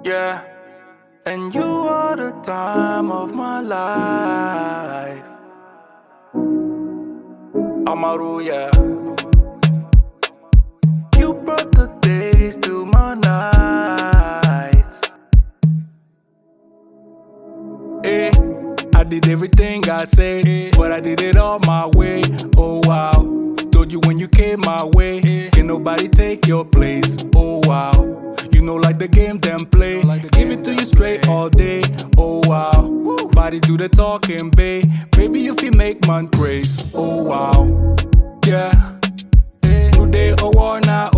yeah. And you are the time of my life. Amaru, yeah. You brought the days to my nights. Eh, I did everything I said, but I did it all my way. Oh wow, told you when you came my way, can nobody take your place. Oh wow, you know like the game them play, give it to you straight all day. Oh wow, body do the talking, babe. Baby if you make man praise. Oh wow, yeah. Today or war now,